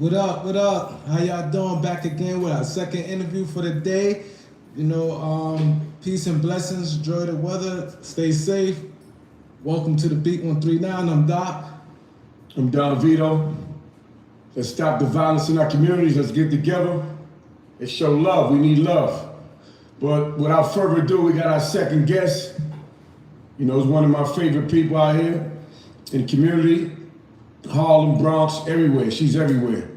What up? What up? How y'all doing? Back again with our second interview for the day. Peace and blessings. Enjoy the weather. Stay safe. Welcome to the Beat 139. I'm Doc. I'm Don Vito. Let's stop the violence in our communities. Let's get together. Let's show love. We need love. But without further ado, we got our second guest. It's one of my favorite people out here in the community. Harlem, Bronx, everywhere. She's everywhere.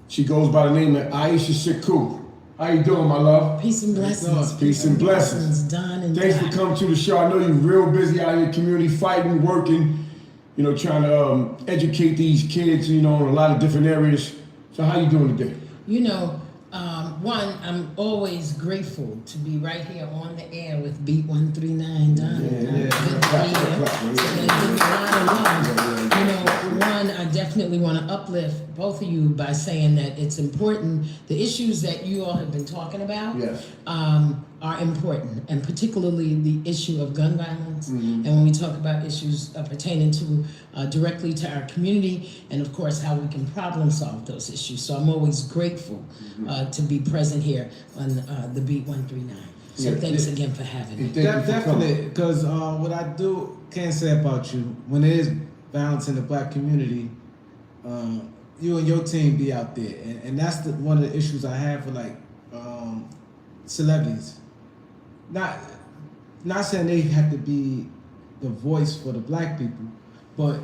She goes by the name of Iesha Sekou. How you doing, my love? Peace and blessings. Peace and blessings. Don and Thanks Don. for coming to the show. I know you're real busy out in the community, fighting, working, trying to educate these kids, in a lot of different areas. So how you doing today? One, I'm always grateful to be right here on the air with Beat 139, Don. Good to be here. So give you a lot of love. One, I definitely want to uplift both of you by saying that it's important. The issues that you all have been talking about are important, and particularly the issue of gun violence. Mm-hmm. And when we talk about issues pertaining to directly to our community, and of course how we can problem solve those issues. So I'm always grateful to be present here on the Beat 139. So thanks again for having me. Definitely, because what I can say about you, when there is violence in the black community, you and your team be out there, and that's one of the issues I have with celebrities. Not saying they have to be the voice for the black people, but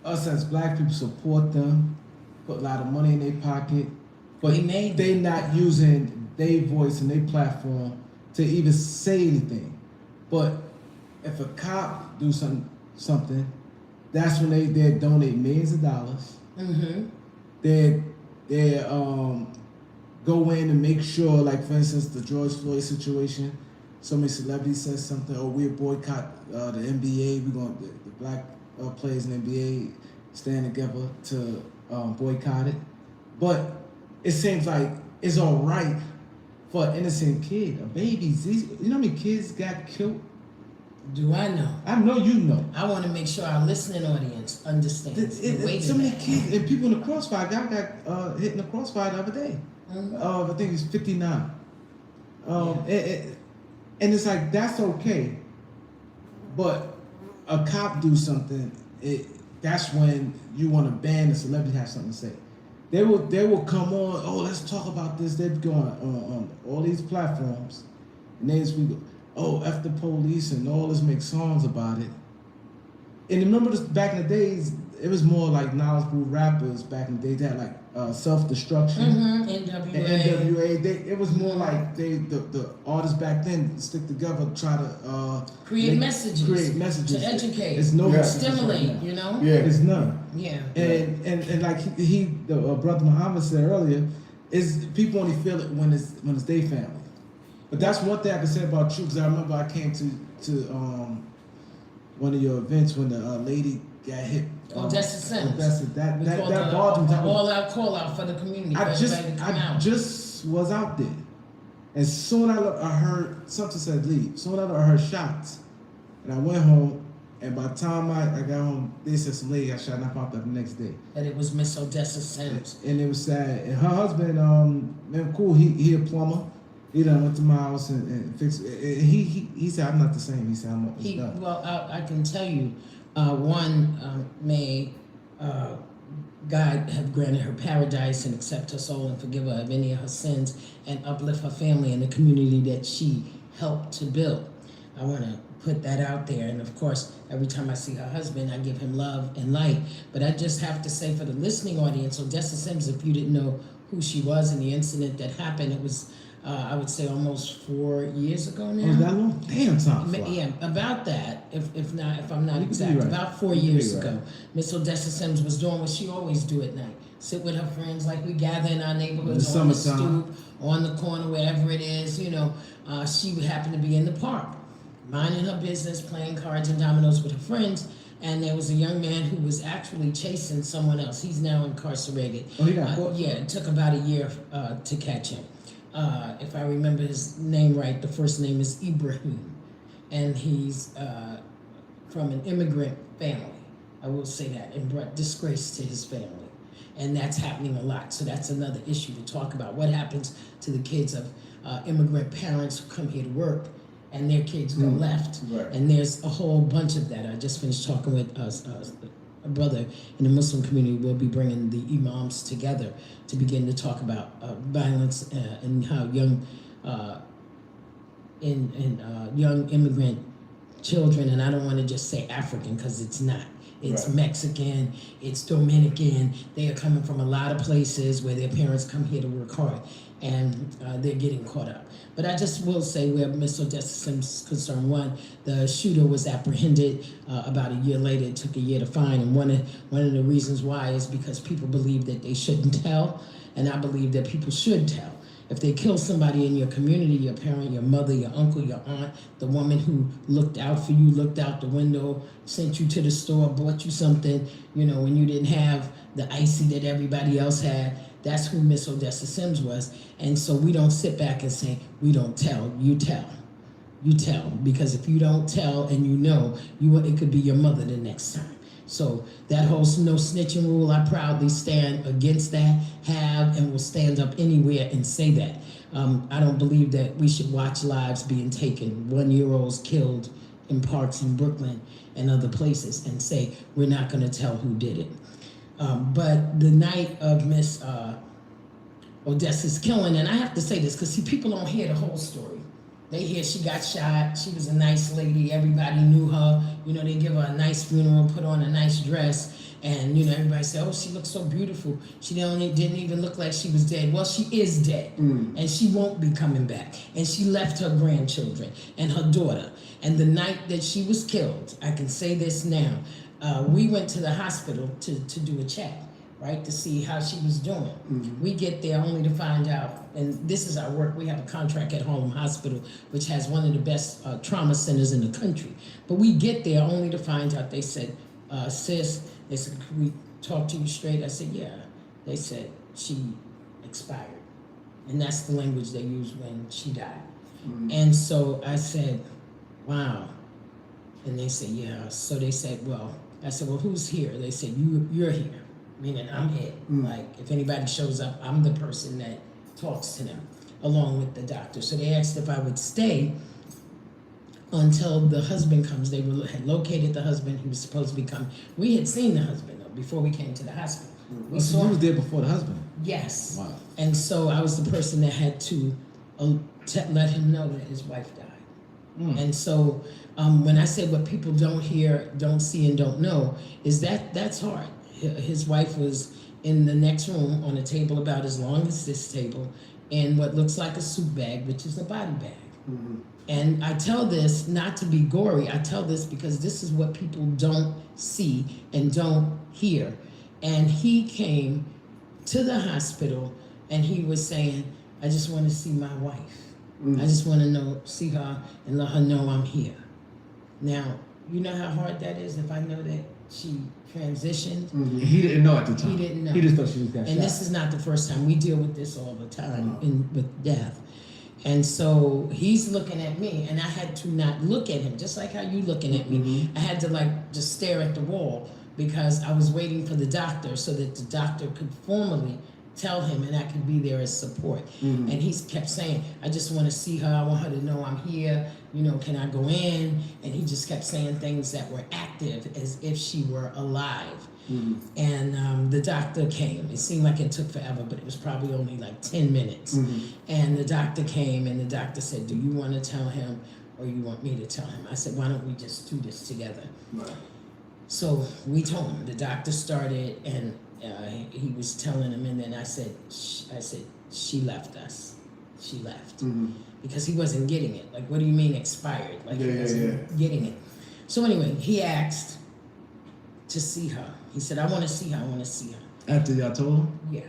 us as black people support them, put a lot of money in their pocket, but they not using their voice and their platform to even say anything. But if a cop do something, that's when they donate millions of dollars. Mm-hmm. They go in and make sure, like for instance, the George Floyd situation. So many celebrities said something. Oh, we'll boycott the NBA. We're going the black players in the NBA stand together to boycott it. But it seems like it's all right for an innocent kid, a baby. You know how many kids got killed? Do I know? I know you know. I want to make sure our listening audience understands the weight so of many that. kids and people in the crossfire. Guy got hit in the crossfire the other day. Mm-hmm. I think he's 59. And it's like, that's okay. But a cop do something, that's when you want to ban the celebrity have something to say. They will come on, oh, let's talk about this. They'd go on all these platforms, and they just go, oh, F the police and all this, make songs about it. And remember this, back in the days, it was more like knowledgeable rappers back in the day. They had like self-destruction. Mm-hmm. NWA. It was more like the artists back then stick together, try to create messages to educate, it's no stimulate. Yeah, it's none. Yeah. And like the brother Muhammad said earlier, is people only feel it when it's their family. But that's one thing I can say about you, because I remember I came to one of your events when the lady got hit. Odessa Sims. That bothered me. All-out call-out for the community. I just was out there. And soon I heard, something said leave. Soon I heard shots. And I went home, and by the time I got home, they said some lady got shot, and I popped up the next day. And it was Miss Odessa Sims. And it was sad. And her husband, man, cool, he a plumber. He done went to my house and fixed it. He said, I'm not the same. He said, I'm done. Well, I can tell you, may God have granted her paradise and accept her soul and forgive her of any of her sins and uplift her family and the community that she helped to build. I want to put that out there. And of course, every time I see her husband, I give him love and light. But I just have to say for the listening audience, Odessa Sims, if you didn't know who she was and the incident that happened, it was I would say almost 4 years ago now. Oh, that long? Damn, time. Yeah, about that. If I'm not exact, right. About 4 years ago, Miss Odessa Sims was doing what she always do at night: sit with her friends, like we gather in our neighborhoods on the stoop, on the corner, wherever it is. She would happen to be in the park, minding her business, playing cards and dominoes with her friends. And there was a young man who was actually chasing someone else. He's now incarcerated. Oh, he got caught? Yeah, it took about a year to catch him. If I remember his name right, the first name is Ibrahim, and he's from an immigrant family. I will say that, and brought disgrace to his family. And that's happening a lot. So that's another issue to talk about. What happens to the kids of immigrant parents who come here to work and their kids go left? Right. And there's a whole bunch of that. I just finished talking with a brother in the Muslim community. We'll be bringing the imams together to begin to talk about violence and how young young immigrant children, and I don't want to just say African because it's not. It's Right. Mexican, it's Dominican. They are coming from a lot of places where their parents come here to work hard, and they're getting caught up. But I just will say where Ms. Odessa Sims is concerned, one, the shooter was apprehended about a year later. It took a year to find, and one of the reasons why is because people believe that they shouldn't tell, and I believe that people should tell. If they kill somebody in your community, your parent, your mother, your uncle, your aunt, the woman who looked out for you, looked out the window, sent you to the store, bought you something, when you didn't have the icy that everybody else had, that's who Miss Odessa Sims was. And so we don't sit back and say, we don't tell, you tell. You tell, because if you don't tell and it could be your mother the next time. So that whole no snitching rule, I proudly stand against that, have and will stand up anywhere and say that. I don't believe that we should watch lives being taken, 1-year-olds killed in parks in Brooklyn and other places, and say we're not going to tell who did it. But the night of Miss Odessa's killing, and I have to say this because people don't hear the whole story. They hear she got shot, she was a nice lady, everybody knew her, they give her a nice funeral, put on a nice dress, and everybody said, oh, she looks so beautiful. She didn't even look like she was dead. Well, she is dead, and she won't be coming back. And she left her grandchildren and her daughter. And the night that she was killed, I can say this now, we went to the hospital to do a check, right, to see how she was doing. We get there only to find out, and this is our work, we have a contract at Harlem Hospital, which has one of the best trauma centers in the country. But we get there only to find out, they said, sis, they said, can we talk to you straight? I said, yeah. They said, she expired. And that's the language they used when she died. And so I said, wow. And they said, yeah. So they said, well, I said, well, who's here? They said, you're here. Meaning I'm it. Like, if anybody shows up, I'm the person that talks to them, along with the doctor. So they asked if I would stay until the husband comes. They had located the husband. He was supposed to be coming. We had seen the husband, though, before we came to the hospital. We saw he was there before the husband? Yes. Wow. And so I was the person that had to let him know that his wife died. And so when I say what people don't hear, don't see, and don't know, is that's hard. His wife was in the next room on a table about as long as this table in what looks like a soup bag, which is a body bag. And I tell this not to be gory. I tell this because this is what people don't see and don't hear. And he came to the hospital and he was saying, I just want to see my wife. I just want to see her and let her know I'm here. Now, you know how hard that is if I know that she transitioned? He didn't know at the time. He didn't know. He just thought she was got shot. And this is not the first time. We deal with this all the time with death. And so he's looking at me, and I had to not look at him, just like how you looking at me. I had to just stare at the wall because I was waiting for the doctor so that the doctor could formally tell him and I could be there as support. And he kept saying, I just want to see her. I want her to know I'm here. Can I go in? And he just kept saying things that were active as if she were alive. And the doctor came. It seemed like it took forever, but it was probably only like 10 minutes. And the doctor came, and the doctor said, do you want to tell him or you want me to tell him? I said, why don't we just do this together? Right. So we told him. The doctor started, and he was telling him, and then I said, she left us. She left. Because he wasn't getting it. Like, what do you mean expired? Like, he wasn't getting it. So anyway, he asked to see her. He said, I want to see her. I want to see her. After y'all told him? Yeah.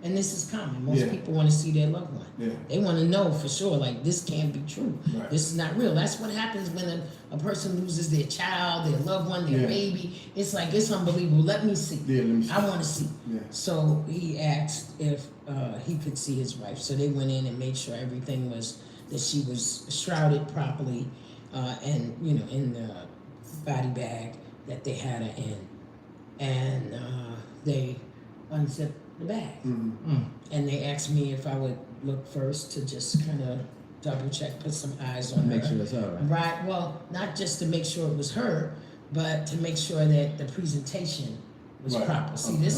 And this is common. Most people want to see their loved one. They want to know for sure, like, this can't be true. This is not real. That's what happens when a person loses their child, their loved one, their baby. It's like, it's unbelievable. Let me see. I want to see. So he asked if he could see his wife. So they went in and made sure everything was, that she was shrouded properly and, in the body bag that they had her in. And they unzip the bag. Mm-hmm. And they asked me if I would look first to just kind of double check, put some eyes on Make her. sure it's her, right? Right, well, not just to make sure it was her, but to make sure that the presentation was Right. proper. See, this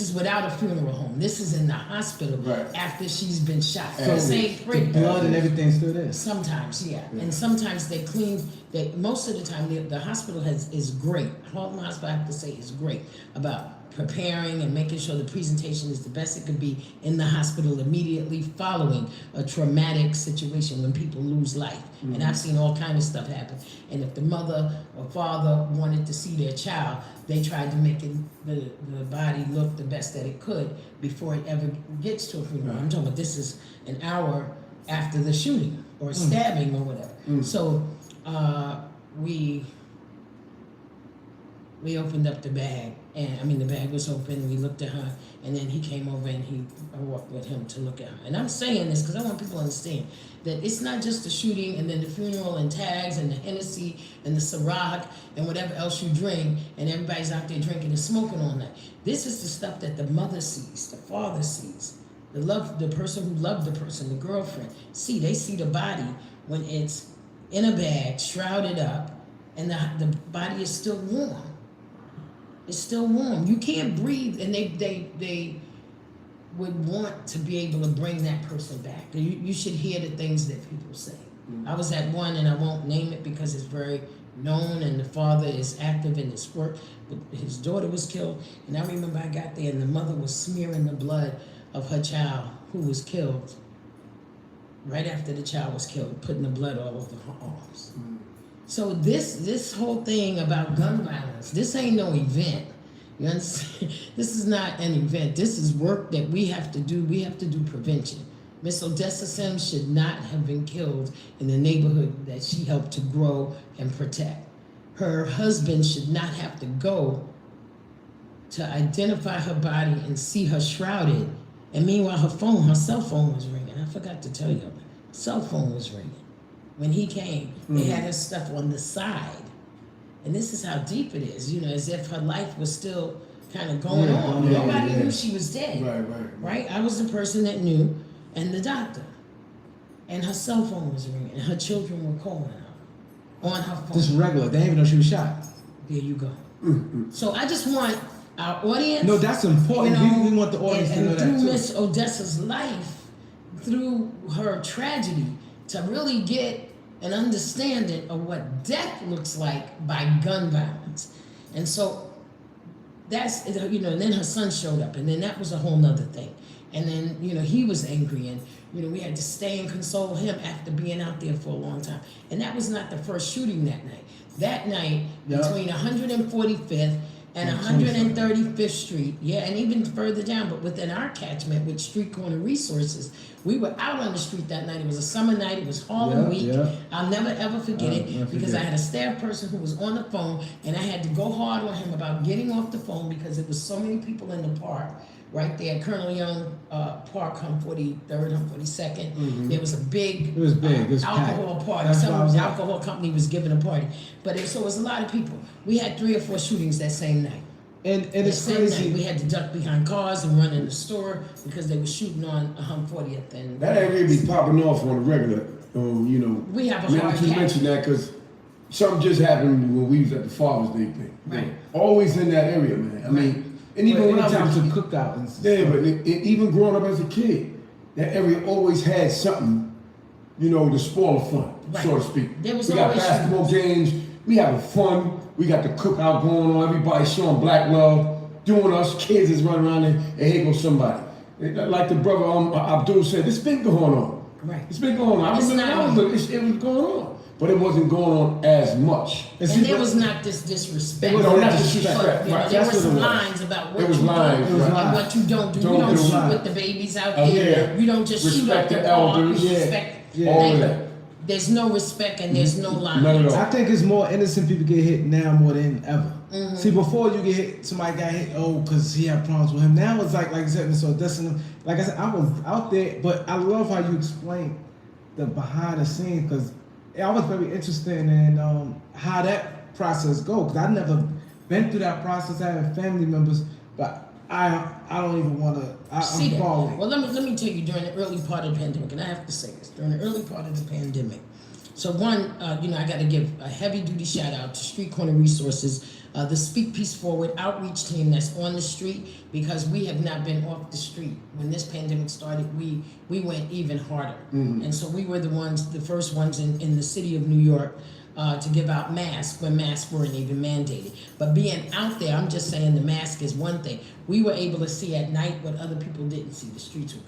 is without a funeral home. This is in the hospital Right. after she's been shot. So And this ain't pretty. Blood and everything still there. Sometimes, yeah. And sometimes they clean. Most of the time, the hospital is great. Halton Hospital, I have to say, is great about preparing and making sure the presentation is the best it could be in the hospital immediately following a traumatic situation when people lose life. And I've seen all kind of stuff happen. And if the mother or father wanted to see their child, they tried to make the body look the best that it could before it ever gets to a funeral. I'm talking about this is an hour after the shooting or stabbing or whatever. So we opened up the bag, and I mean the bag was open. We looked at her, and then he came over and I walked with him to look at her. And I'm saying this because I want people to understand that it's not just the shooting and then the funeral and tags and the Hennessy and the Ciroc and whatever else you drink, and everybody's out there drinking and smoking all night. This is the stuff that the mother sees, the father sees, the person who loved the person, the girlfriend. They see the body when it's in a bag, shrouded up, and the body is still warm. It's still warm. You can't breathe, and they would want to be able to bring that person back. You should hear the things that people say. I was at one, and I won't name it because it's very known, and the father is active in his work, but his daughter was killed, and I remember I got there, and the mother was smearing the blood of her child who was killed right after the child was killed, putting the blood all over her arms. So this whole thing about gun violence, this ain't no event. You understand? This is not an event. This is work that we have to do. We have to do prevention. Miss Odessa Sims should not have been killed in the neighborhood that she helped to grow and protect. Her husband should not have to go to identify her body and see her shrouded. And meanwhile, her cell phone was ringing. I forgot to tell you, her cell phone was ringing. When he came, they had her stuff on the side. And this is how deep it is, as if her life was still kind of going on. Nobody knew she was dead. Right? I was the person that knew, and the doctor. And her cell phone was ringing, and her children were calling her on her phone. Just regular. They didn't even know she was shot. There you go. So I just want our audience. No, that's important. We want the audience to know that too. And through Miss Odessa's life, through her tragedy, to really get an understanding of what death looks like by gun violence. And so that's, and then her son showed up, and then that was a whole nother thing. And then, he was angry, and, we had to stay and console him after being out there for a long time. And that was not the first shooting that night. That night, between 145th and 135th Street, and even further down, but within our catchment with Street Corner Resources, we were out on the street that night. It was a summer night. It was Harlem Week. I'll never ever forget it because I had a staff person who was on the phone, and I had to go hard on him about getting off the phone because it was so many people in the park. Right there, Colonel Young Park, 143rd, 142nd. There was a big, it was big. It was alcohol packed. party. That's Some alcohol company was giving a party. So it was a lot of people. We had 3 or 4 shootings that same night. And it's crazy. Night, we had to duck behind cars and run in the store because they were shooting on 140th. And that ain't really popping off on the regular. We have a hard you mentioned that because something just happened when we was at the Father's Day thing. Right. Always in that area, man. I mean, and even when I was a cookout and stuff. but even growing up as a kid, that area always had something, to spoil the fun, so to speak. We got basketball games. We having fun. We got the cookout going on. Everybody showing black love, doing us. Kids is running around and here goes somebody. Like the brother Abdul said, it's been going on. Right. It's been going on. I remember it was going on. But it wasn't going on as much. And there was not this disrespect. No, not disrespect. There were some lines about what you do and what you don't do. You don't shoot with the babies out there. You don't just shoot up the elders. Respect all of that. There's no respect and there's no lines. None at all. I think it's more innocent people get hit now more than ever. See, before you get hit, somebody got hit, because he had problems with him. Now it's like you said, so that's like I said, I was out there, but I love how you explain the behind the scenes because I was very interested in how that process goes. Because I've never been through that process. I have family members, but I don't even want to. See I'm that? falling. Well, let me tell you, during the early part of the pandemic, and I have to say this, during the early part of the pandemic, so one, I got to give a heavy duty shout out to Street Corner Resources, the Speak Peace Forward outreach team that's on the street, because we have not been off the street. When this pandemic started, we went even harder. And so we were the first ones in the city of New York to give out masks when masks weren't even mandated. But being out there, I'm just saying the mask is one thing. We were able to see at night what other people didn't see. The streets were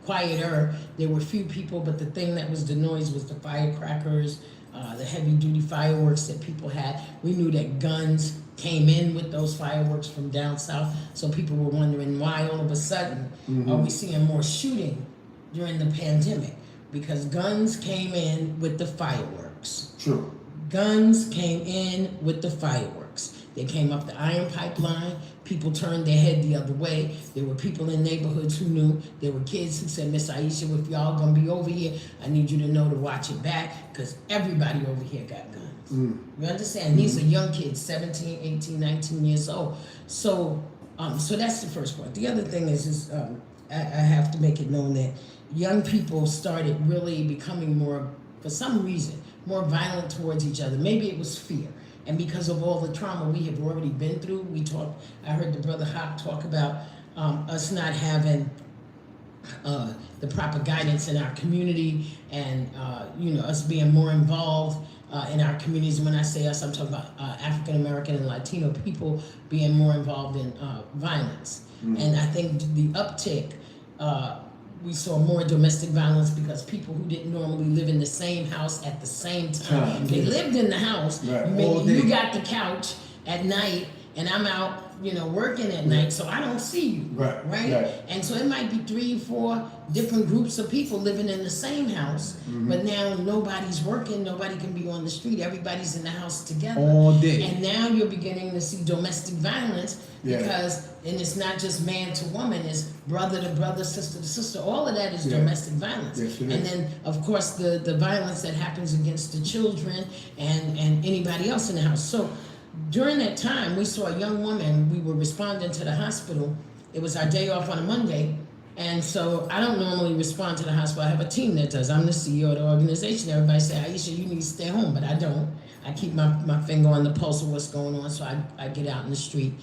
quieter. There were few people, but the thing that was the noise was the firecrackers, the heavy duty fireworks that people had. We knew that guns came in with those fireworks from down south. So people were wondering why all of a sudden are we seeing more shooting during the pandemic? Because guns came in with the fireworks. True. Guns came in with the fireworks. They came up the iron pipeline. People turned their head the other way. There were people in neighborhoods who knew. There were kids who said, Miss Iesha, if y'all gonna be over here, I need you to know to watch it back, because everybody over here got guns. You understand? These are young kids, 17, 18, 19 years old. So that's the first point. The other thing is I have to make it known that young people started really becoming more, for some reason, more violent towards each other. Maybe it was fear. And because of all the trauma we have already been through, I heard the brother Hawk talk about us not having the proper guidance in our community, and us being more involved in our communities. When I say us, I'm talking about African American and Latino people being more involved in violence. And I think the uptick, we saw more domestic violence because people who didn't normally live in the same house at the same time, they lived in the house. Right. Maybe you got the couch at night, and I'm out, working at night, so I don't see you. Right? And so it might be 3 or 4 different groups of people living in the same house, but now nobody's working, nobody can be on the street, everybody's in the house together. All day. And now you're beginning to see domestic violence because, and it's not just man to woman, it's brother to brother, sister to sister, all of that is domestic violence. Yes, it and is. then, of course, the violence that happens against the children and anybody else in the house. So during that time, we saw a young woman, we were responding to the hospital. It was our day off on a Monday, and so I don't normally respond to the hospital. I have a team that does. I'm the CEO of the organization. Everybody say, Iesha, you need to stay home, but I don't. I keep my finger on the pulse of what's going on, so I get out in the street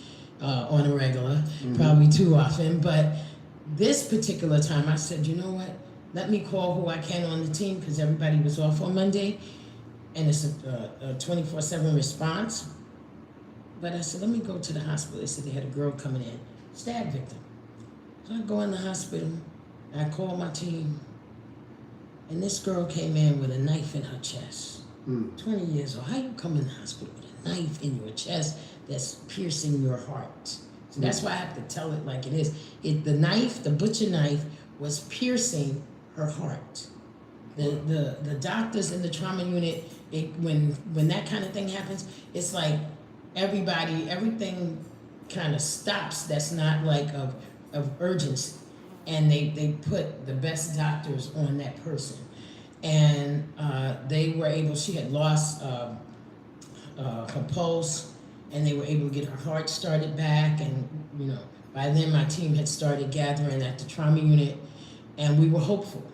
on a regular, probably too often. But this particular time, I said, you know what? Let me call who I can on the team, because everybody was off on Monday, and it's a 24/7 response. But I said, let me go to the hospital. They said they had a girl coming in, stab victim. So I go in the hospital, and I call my team, and this girl came in with a knife in her chest. 20 years old. How you come in the hospital with a knife in your chest that's piercing your heart? So that's why I have to tell it like it is. The butcher knife, was piercing her heart. The doctors in the trauma unit, when that kind of thing happens, it's like everything kind of stops. That's not like of urgency, and they put the best doctors on that person, and they were able. She had lost her pulse, and they were able to get her heart started back, and by then my team had started gathering at the trauma unit, and we were hopeful,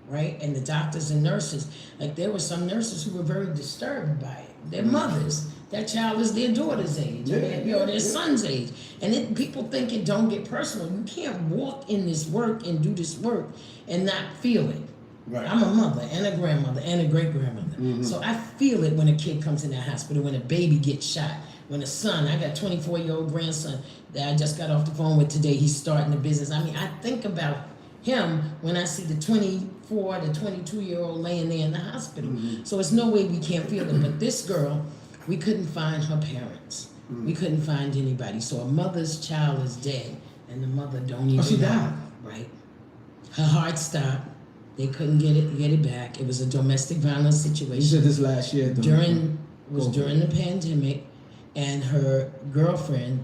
right? And the doctors and nurses, like there were some nurses who were very disturbed by it. Their mothers, that child is their daughter's age, their son's age. And people think it don't get personal. You can't walk in this work and do this work and not feel it. Right. I'm a mother and a grandmother and a great-grandmother. So I feel it when a kid comes in that hospital, when a baby gets shot, when a son, I got a 24-year-old grandson that I just got off the phone with today, he's starting a business. I mean, I think about him when I see the 24 to 22-year-old laying there in the hospital. So it's no way we can't feel it. But this girl, we couldn't find her parents. We couldn't find anybody. So a mother's child is dead, and the mother don't even she know. died? Right. Her heart stopped. They couldn't get it back. It was a domestic violence situation. You said this last year. During the pandemic, and her girlfriend,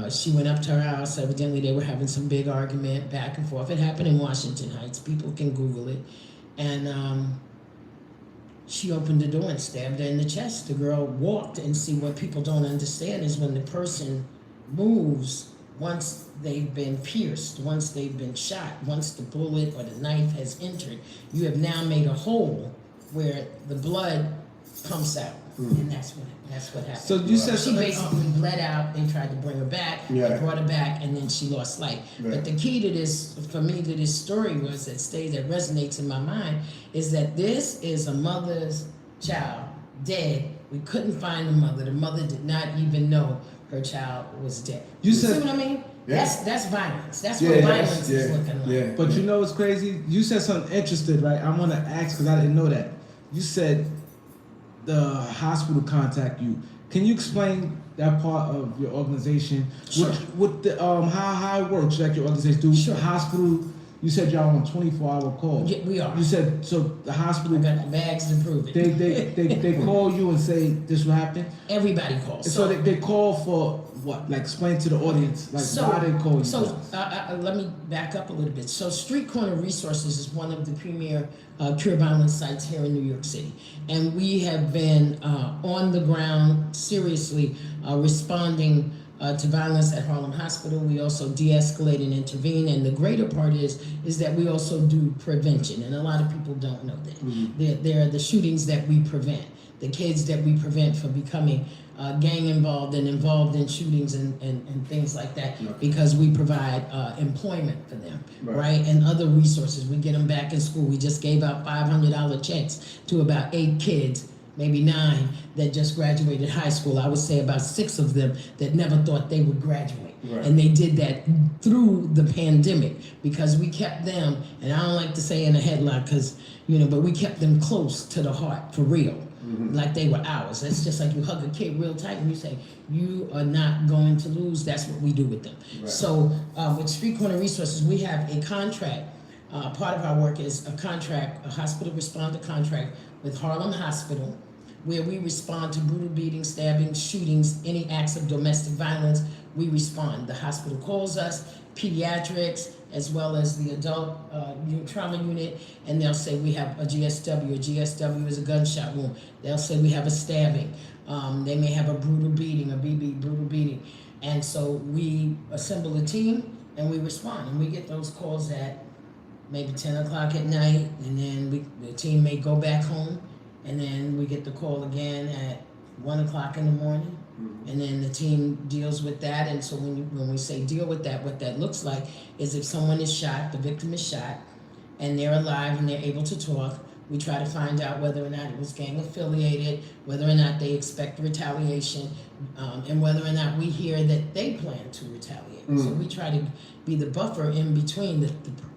she went up to her house. Evidently, they were having some big argument back and forth. It happened in Washington Heights. People can Google it. And she opened the door and stabbed her in the chest. The girl walked, and see, what people don't understand is when the person moves, once they've been pierced, once they've been shot, once the bullet or the knife has entered, you have now made a hole where the blood pumps out, and that's what happened. So you said she basically bled out. They tried to bring her back. Yeah. They brought her back, and then she lost life. Right. But the key to this, for me, to this story was that resonates in my mind is that this is a mother's child dead. We couldn't find the mother. The mother did not even know her child was dead. You see said- what I mean? Yeah. That's violence. That's Yeah, what that's- violence is looking like. Yeah. But you know what's crazy? You said something interesting, right? I want to ask because I didn't know that. You said the hospital contact you. Can you explain that part of your organization? Sure. With the how it works, like your organization do Sure. hospital. You said y'all on 24-hour call. Yeah, we are. You said so the I hospital got the bags to prove it. they call you and say this will happen. Everybody calls. So they call for what? Like explain to the audience like why they call you. So let me back up a little bit. So Street Corner Resources is one of the premier cure violence sites here in New York City, and we have been on the ground seriously responding to violence at Harlem Hospital. We also de-escalate and intervene, and the greater part is that we also do prevention, and a lot of people don't know that. There are the shootings that we prevent, the kids that we prevent from becoming gang involved and involved in shootings and things like that, because we provide employment for them, right? And other resources. We get them back in school. We just gave out $500 checks to about 8 kids, maybe 9, that just graduated high school. I would say about 6 of them that never thought they would graduate. Right. And they did that through the pandemic because we kept them, and I don't like to say in a headlock because, but we kept them close to the heart for real. Like they were ours. That's just like you hug a kid real tight and you say, you are not going to lose. That's what we do with them. Right. So with Street Corner Resources, we have a contract. Part of our work is a contract, a hospital responder contract with Harlem Hospital, where we respond to brutal beatings, stabbings, shootings, any acts of domestic violence. We respond. The hospital calls us, pediatrics, as well as the adult trauma unit, and they'll say we have a GSW. A GSW is a gunshot wound. They'll say we have a stabbing. They may have a brutal beating, a BB, brutal beating. And so we assemble a team and we respond. And we get those calls at maybe 10 o'clock at night, and then the team may go back home, and then we get the call again at 1 o'clock in the morning. And then the team deals with that. And so when we say deal with that, what that looks like is if someone is shot, the victim is shot, and they're alive and they're able to talk, we try to find out whether or not it was gang affiliated, whether or not they expect retaliation, and whether or not we hear that they plan to retaliate. So we try to be the buffer in between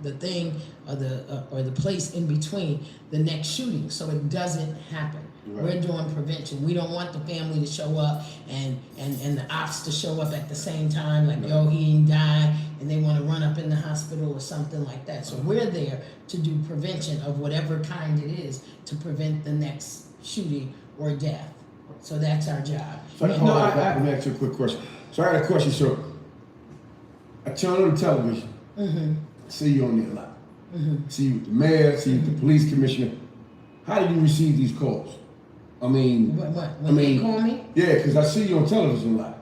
the thing or the place in between the next shooting, so it doesn't happen. Right. We're doing prevention. We don't want the family to show up and the ops to show up at the same time, like, yo, he ain't died, and they want to run up in the hospital or something like that. So we're there to do prevention of whatever kind it is to prevent the next shooting or death. So that's our job. So let me ask you a quick question. So I had a question. So I turn on the television. I see you on there a lot. See you with the mayor, see you with the police commissioner. How do you receive these calls? I mean, When they call me? Yeah, because I see you on television a lot.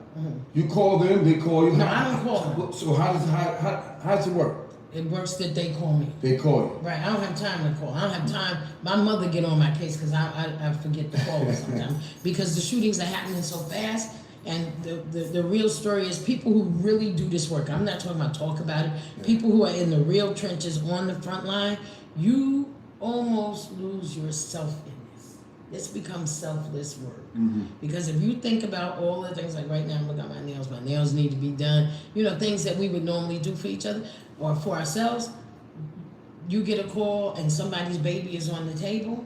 You call them, they call you. No, I don't call them. So how does it work? It works that they call me. They call you. Right, I don't have time to call. I don't have time. My mother get on my case because I forget to call her sometimes because the shootings are happening so fast. And the real story is people who really do this work. I'm not talking about talk about it. People who are in the real trenches on the front line, you almost lose yourself in this. This becomes selfless work. Because if you think about all the things, like right now, look at my nails need to be done. Things that we would normally do for each other or for ourselves. You get a call and somebody's baby is on the table.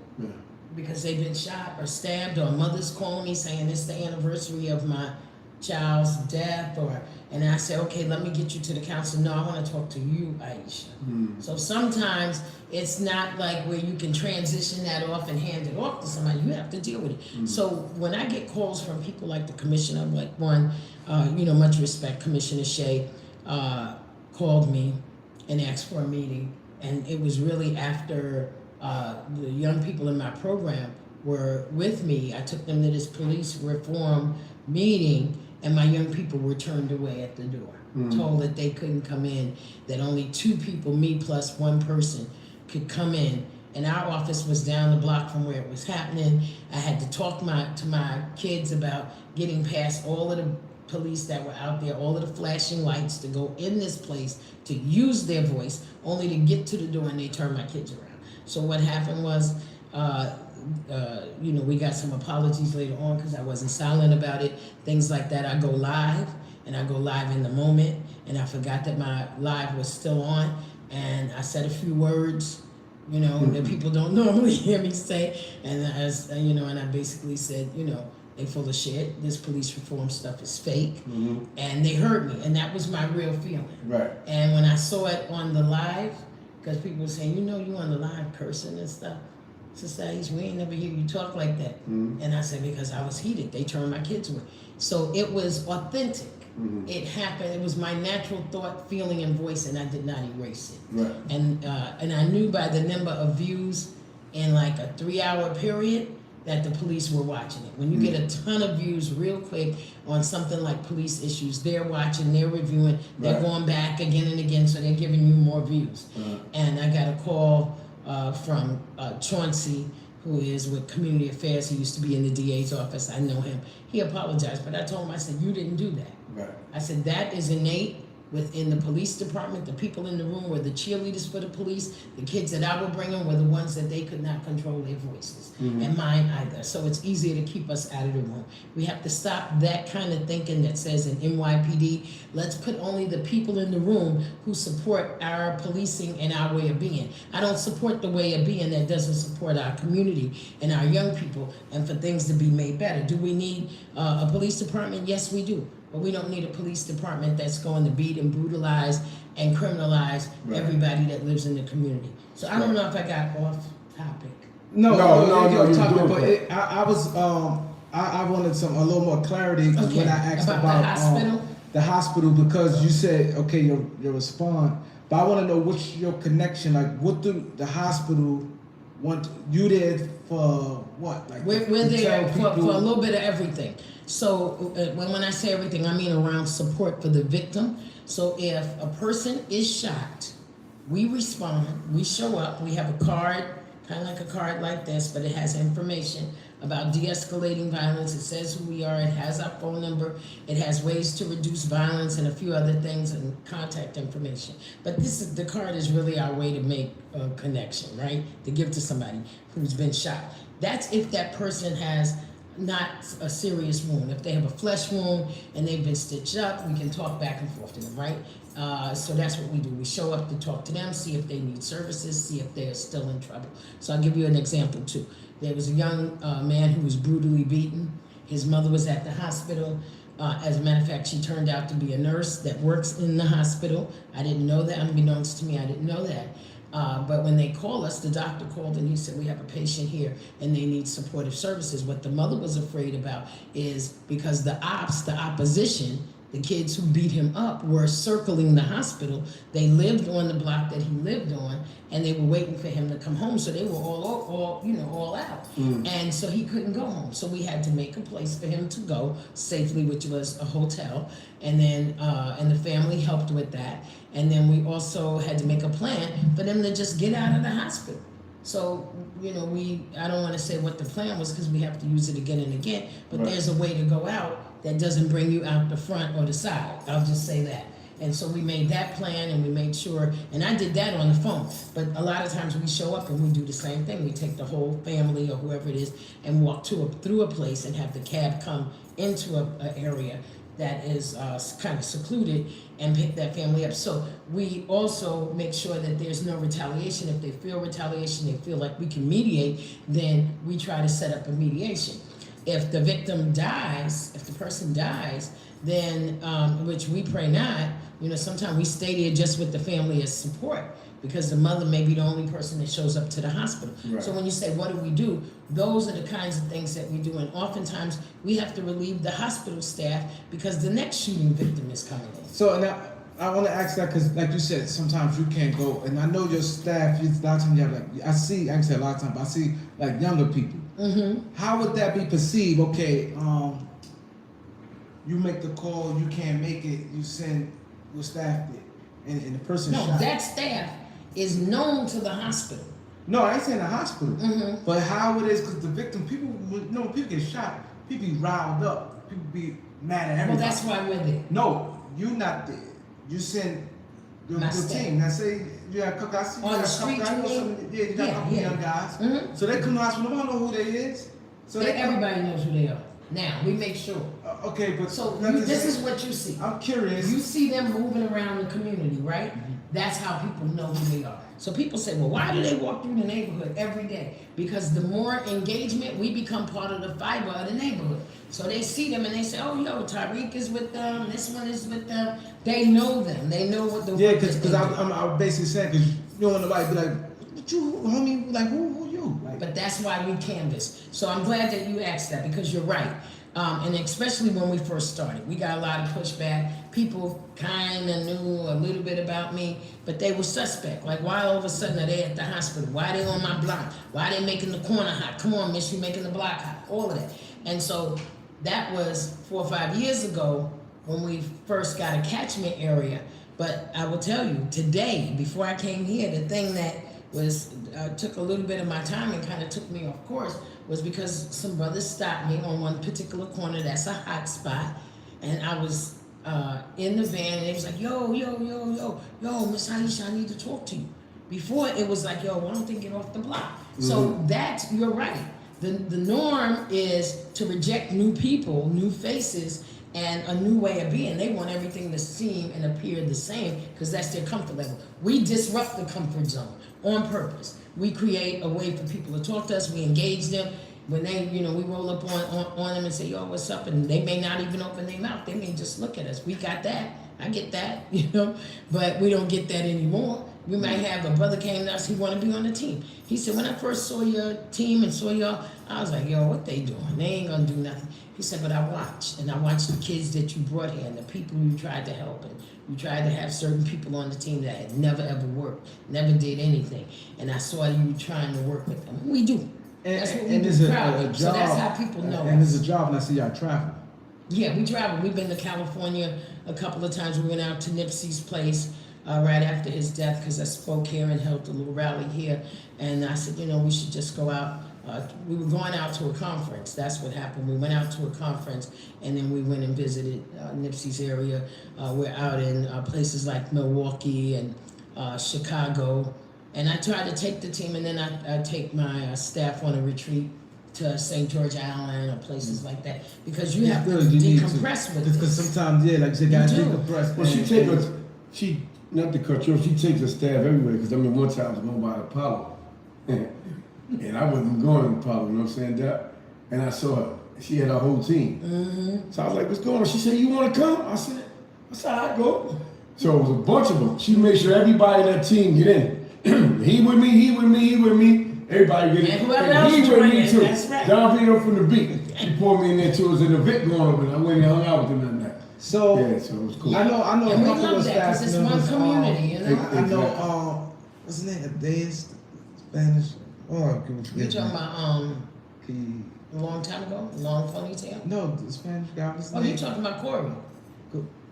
Because they've been shot or stabbed, or a mother's calling me saying it's the anniversary of my child's death, and I say, okay, let me get you to the counselor. No, I want to talk to you, Iesha. So sometimes it's not like where you can transition that off and hand it off to somebody. You have to deal with it. So when I get calls from people like the commissioner, like one, much respect, Commissioner Shea, called me and asked for a meeting, and it was really after the young people in my program were with me. I took them to this police reform meeting, and my young people were turned away at the door. told that they couldn't come in, that only 2 people, me plus 1 person, could come in. And our office was down the block from where it was happening. I had to talk to my kids about getting past all of the police that were out there, all of the flashing lights, to go in this place, to use their voice, only to get to the door and they turned my kids around. So what happened was, we got some apologies later on because I wasn't silent about it, things like that. I go live, and I go live in the moment, and I forgot that my live was still on, and I said a few words, that people don't normally hear me say, and and I basically said, they full of shit. This police reform stuff is fake, and they heard me, and that was my real feeling. Right. And when I saw it on the live, because people were saying, you on the live cursing and stuff. Sister Iesha, we ain't never hear you talk like that. And I said, because I was heated. They turned my kids away. So it was authentic. It happened. It was my natural thought, feeling, and voice, and I did not erase it. Right. And I knew by the number of views in like a 3-hour period that the police were watching it. When you get a ton of views real quick on something like police issues, they're watching, they're reviewing, they're going back again and again, so they're giving you more views. And I got a call from Chauncey, who is with Community Affairs. He used to be in the DA's office. I know him. He apologized, but I told him, I said, you didn't do that. Right. I said, that is innate within the police department. The people in the room were the cheerleaders for the police. The kids that I would bring in were the ones that they could not control their voices, and mine either. So it's easier to keep us out of the room. We have to stop that kind of thinking that says in NYPD, let's put only the people in the room who support our policing and our way of being. I don't support the way of being that doesn't support our community and our young people, and for things to be made better. Do we need a police department? Yes, we do. But we don't need a police department that's going to beat and brutalize and criminalize everybody that lives in the community. So I don't know if I got off topic. No, you're topic, doing but great. I wanted a little more clarity when I asked about the hospital. The hospital, because you said your response, but I want to know what's your connection. Like, what do the hospital want you there for? What? Like, We're there for a little bit of everything. So when I say everything, I mean around support for the victim. So if a person is shot, we respond, we show up, we have a card, kind of like a card like this, but it has information about de-escalating violence. It says who we are, it has our phone number, it has ways to reduce violence and a few other things and contact information. But the card is really our way to make a connection, right? To give to somebody who's been shot. That's if that person has not a serious wound. If they have a flesh wound and they've been stitched up, we can talk back and forth to them, right? So that's what we do. We show up to talk to them, see if they need services, see if they're still in trouble. So I'll give you an example too. There was a young man who was brutally beaten. His mother was at the hospital. As a matter of fact, she turned out to be a nurse that works in the hospital. I didn't know that. Unbeknownst to me, I didn't know that. But when they call us, the doctor called and he said, we have a patient here and they need supportive services. What the mother was afraid about is because the opposition, the kids who beat him up were circling the hospital. They lived on the block that he lived on, and they were waiting for him to come home. So they were all out. And so he couldn't go home. So we had to make a place for him to go safely, which was a hotel. And then, and the family helped with that. And then we also had to make a plan for them to just get out of the hospital. So, I don't want to say what the plan was because we have to use it again and again, but there's a way to go out that doesn't bring you out the front or the side. I'll just say that. And so we made that plan and we made sure, and I did that on the phone, but a lot of times we show up and we do the same thing. We take the whole family or whoever it is and walk through a place and have the cab come into an area that is kind of secluded and pick that family up. So we also make sure that there's no retaliation. If they feel retaliation, they feel like we can mediate, then we try to set up a mediation. If the victim dies, if the person dies, then, which we pray not, sometimes we stay there just with the family as support because the mother may be the only person that shows up to the hospital. Right. So when you say, what do? Those are the kinds of things that we do. And oftentimes we have to relieve the hospital staff because the next shooting victim is coming in. So now I want to ask that because, like you said, sometimes you can't go. And I know your staff, a lot of times you have I can say a lot of times, but I see like younger people. Mm-hmm. How would that be perceived? Okay, you make the call, you can't make it, you send what staff did, and the person No, shot. that staff is known to the hospital. No, I ain't saying the hospital, Mhm. but how it is because the victim, people get shot, people be riled up, people be mad at everybody. Well, that's why we're there. No, you not there. You send the staff. team. Now say you got a couple guys. On the street, guys, you mean? yeah, you got a couple young guys. Mhm. So they come to the hospital. Nobody know who they is. So they come, Everybody knows who they are. Now, we make sure. okay, but So nothing this saying- is what you see. I'm curious. You see them moving around the community, right? Mm-hmm. That's how people know who they are. So people say, well, why do they walk through the neighborhood every day? Because the more engagement, we become part of the fiber of the neighborhood. So they see them and they say, oh, yo, Tariq is with them, this one is with them. They know them. They know what the Yeah, work that because they do. I'm basically saying because you don't want nobody to be like, what you, homie, like who you? Like, But that's why we canvass. So I'm glad that you asked that because you're right. And especially when we first started, we got a lot of pushback. People kind of knew a little bit about me, but they were suspect. Like, why all of a sudden are they at the hospital? Why are they on my block? Why are they making the corner hot? Come on, miss, you making the block hot. All of that. And so that was 4 or 5 years ago when we first got a catchment area. But I will tell you, today, before I came here, the thing that was took a little bit of my time and kind of took me off course was because some brothers stopped me on one particular corner that's a hot spot, and I was in the van and they was like, yo, Miss Iesha, I need to talk to you. Before it was like, yo, why don't they get off the block? So that's, you're right. The norm is to reject new people, new faces, and a new way of being. They want everything to seem and appear the same because that's their comfort level. We disrupt the comfort zone on purpose. We create a way for people to talk to us. We engage them. When they, we roll up on them and say, yo, what's up? And they may not even open their mouth. They may just look at us. We got that. I get that, but we don't get that anymore. We might have a brother came to us, he wanted to be on the team. He said, when I first saw your team and saw y'all, I was like, yo, what they doing? They ain't gonna do nothing. He said, but I watched the kids that you brought here and the people you tried to help, and you tried to have certain people on the team that had never ever worked, never did anything, and I saw you trying to work with them. We do. That's what we do proudly. So that's how people know and us. it's a job, and I see y'all travel. Yeah, we travel. We've been to California a couple of times. We went out to Nipsey's place right after his death because I spoke here and held a little rally here. And I said, we should just go out. We were going out to a conference. That's what happened. We went out to a conference, and then we went and visited Nipsey's area. We're out in places like Milwaukee and Chicago. And I try to take the team, and then I take my staff on a retreat to St. George Island or places like that, because you have to decompress with Because this. sometimes, like you said, gotta decompress. Well, she not to cut you off, she takes her staff everywhere. Because one time I was going by Apollo, and I wasn't going to Apollo. You know what I'm saying? That, and I saw her. She had her whole team. Mm-hmm. So I was like, "What's going on?" She said, "You want to come?" I said, "I go." So it was a bunch of them. She made sure everybody in that team get in. He with me. Everybody get in. And whoever else he with joined me in, too. that's right. Don Vito from the beat. She pulled me in there too. It was an event going over, and I went and hung out with him that night. So yeah, so it was cool. I know And a we couple love of that staff because it's one members. community, I know. What's his name? Adeus, Spanish. Oh, can we You forget? talking about He, a long time ago, long ponytail? no, the Spanish guy. What's his Oh, name? you talking about Corey?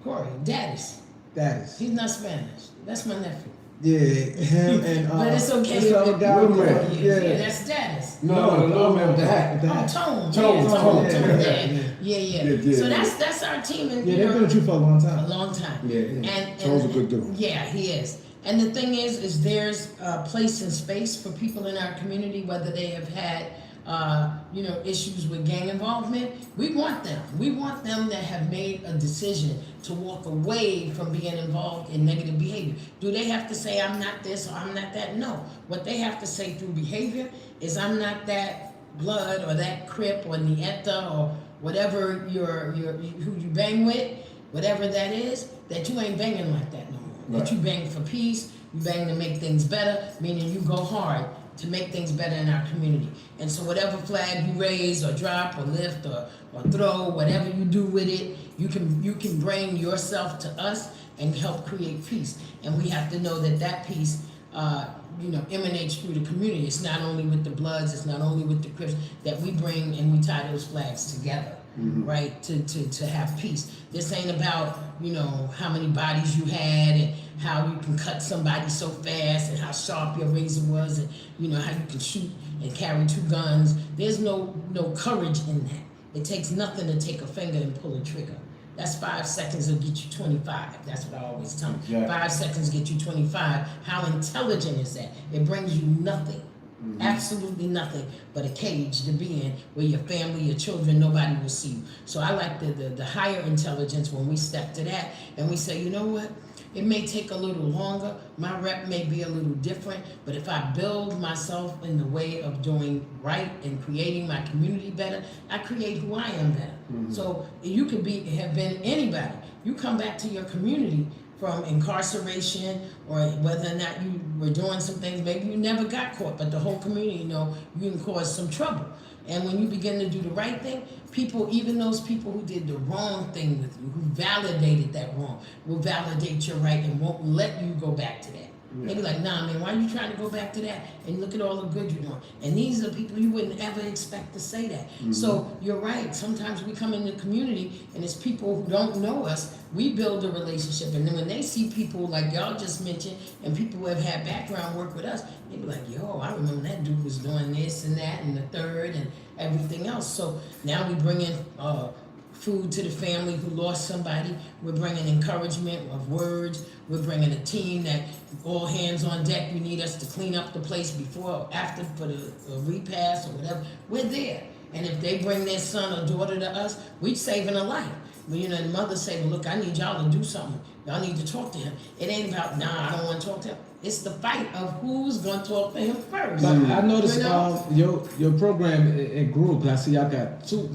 Corey, Daddy's. That is. He's not Spanish. That's my nephew. Yeah, him and But it's okay. This other guy. Little man. Yeah, that's Daddy's. No, the little man with the hat. Oh, Tone. Tone, Yeah, Tone, Yeah. So that's our team, and Yeah, they've been with you for a long time. a long time. Yeah, And Tone's a good dude. Yeah, he is. And the thing is there's a place and space for people in our community, whether they have had issues with gang involvement. We want them. We want them that have made a decision to walk away from being involved in negative behavior. Do they have to say, I'm not this or I'm not that? No. What they have to say through behavior is, I'm not that blood or that crip or nieta or whatever who you bang with, whatever that is, that you ain't banging like that no more. Right. That you bang for peace, you bang to make things better, meaning you go hard to make things better in our community. And so whatever flag you raise or drop or lift or throw, whatever you do with it, you can bring yourself to us and help create peace. And we have to know that peace emanates through the community. It's not only with the Bloods, it's not only with the Crips, that we bring and we tie those flags together. right? To have peace. This ain't about, you know, how many bodies you had and how you can cut somebody so fast and how sharp your razor was and, you know, how you can shoot and carry 2 guns. There's no courage in that. It takes nothing to take a finger and pull a trigger. That's 5 seconds will get you 25. That's what I always tell them. Yeah. 5 seconds get you 25. How intelligent is that? It brings you nothing. Absolutely nothing but a cage to be in where your family, your children, nobody will see you. So I like the higher intelligence when we step to that and we say, you know what? It may take a little longer. My rep may be a little different, but if I build myself in the way of doing right and creating my community better, I create who I am better. So you could have been anybody. You come back to your community from incarceration or whether or not you were doing some things, maybe you never got caught, but the whole community know you can cause some trouble. And when you begin to do the right thing, people, even those people who did the wrong thing with you, who validated that wrong, will validate your right and won't let you go back to that. They be like, nah, man, why are you trying to go back to that? And look at all the good you're doing. And these are people you wouldn't ever expect to say that. So you're right. Sometimes we come in the community and it's people who don't know us. We build a relationship. And then when they see people like y'all just mentioned and people who have had background work with us, they be like, yo, I remember that dude was doing this and that and the third and everything else. So now we bring in food to the family who lost somebody. We're bringing encouragement of words. We're bringing a team that all hands on deck. You need us to clean up the place before or after for the repast or whatever. We're there. And if they bring their son or daughter to us, we're saving a life. But you know, the mother say, well, look, I need y'all to do something. Y'all need to talk to him. It ain't about, nah, I don't want to talk to him. It's the fight of who's going to talk to him first. But I noticed You know? your program it grew. 'Cause I see y'all got two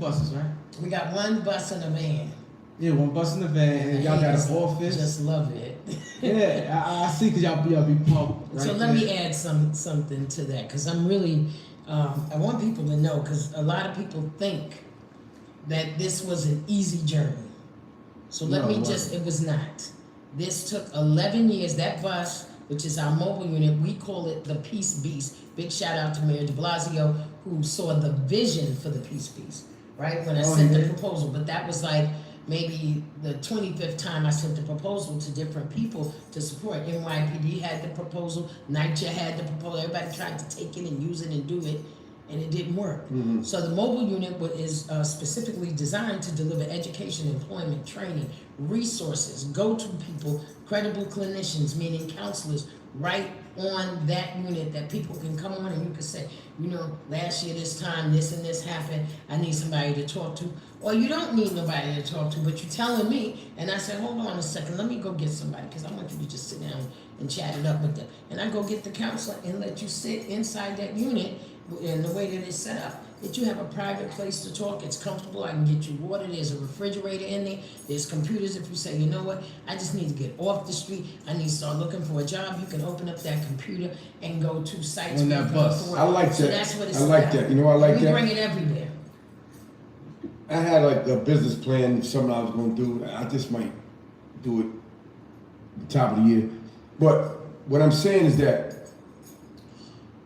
buses, right? We got 1 bus and a van. Yeah, 1 bus in the van, and y'all got an office. Just love it. Yeah, I see, because y'all be pumped. Right So let me add something to that, because I'm really, I want people to know, because a lot of people think that this was an easy journey. So it was not. This took 11 years. That bus, which is our mobile unit, we call it the Peace Beast. Big shout out to Mayor Deblasio, who saw the vision for the Peace Beast, right? When I sent the proposal, but that was like maybe the 25th time I sent the proposal to different people to support. NYPD had the proposal, NYCHA had the proposal, everybody tried to take it and use it and do it, and it didn't work. So the mobile unit is specifically designed to deliver education, employment, training, resources, go-to people, credible clinicians, meaning counselors, right on that unit that people can come on and you can say, you know, last year this time this and this happened, I need somebody to talk to. Or you don't need nobody to talk to, but you're telling me, and I said, hold on a second, let me go get somebody, because I want you to just sit down and chat it up with them. And I go get the counselor and let you sit inside that unit in the way that it's set up, that you have a private place to talk, it's comfortable, I can get you water, there's a refrigerator in there, there's computers. If you say, you know what, I just need to get off the street, I need to start looking for a job, you can open up that computer and go to sites. On that bus. I like that. So that's what it's I like about. that. You know, I like we that. bring it everywhere. I had like a business plan, something I was going to do. I just might do it at the top of the year. But what I'm saying is that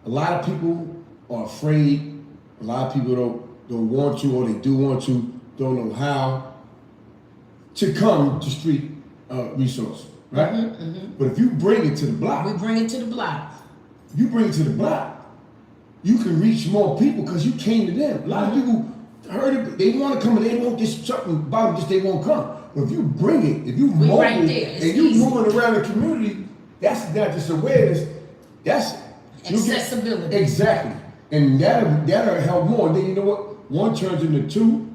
a lot of people are afraid. A lot of people don't want to, or they do want to, don't know how to come to street resource, right? But if you bring it to the block, We bring it to the block. you bring it to the block, you can reach more people because you came to them. A lot of people heard it, they want to come and they won't just something about it, just they won't come. But if you bring it, if you mold right it, there. It's and you easy. moving around the community, that's not just awareness, that's you get- Accessibility. exactly. And that'll help more. And then you know what? 1 turns into 2,